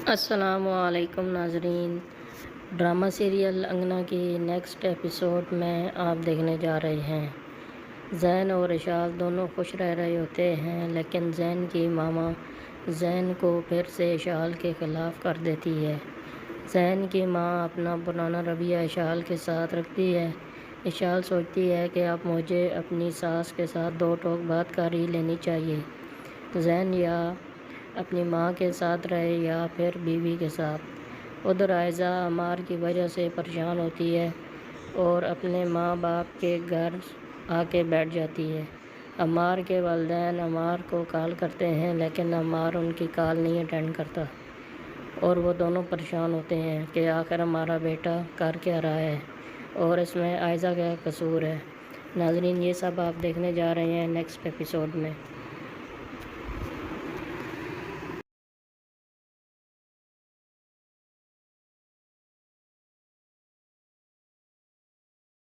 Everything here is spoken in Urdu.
السلام علیکم ناظرین، ڈرامہ سیریل انگنا کی نیکسٹ ایپیسوڈ میں آپ دیکھنے جا رہے ہیں۔ زین اور اشال دونوں خوش رہ رہے ہوتے ہیں، لیکن زین کی ماما زین کو پھر سے اشال کے خلاف کر دیتی ہے۔ زین کی ماں اپنا پرانا رویہ اشال کے ساتھ رکھتی ہے۔ اشال سوچتی ہے کہ اب مجھے اپنی ساس کے ساتھ دو ٹوک بات کر ہی لینی چاہیے۔ زین یا اپنی ماں کے ساتھ رہے یا پھر بیوی کے ساتھ۔ ادھر عائزہ عمار کی وجہ سے پریشان ہوتی ہے اور اپنے ماں باپ کے گھر آ کے بیٹھ جاتی ہے۔ عمار کے والدین عمار کو کال کرتے ہیں، لیکن عمار ان کی کال نہیں اٹینڈ کرتا اور وہ دونوں پریشان ہوتے ہیں کہ آخر ہمارا بیٹا کر کیا رہا ہے اور اس میں عائزہ کا قصور ہے۔ ناظرین، یہ سب آپ دیکھنے جا رہے ہیں نیکسٹ ایپیسوڈ میں۔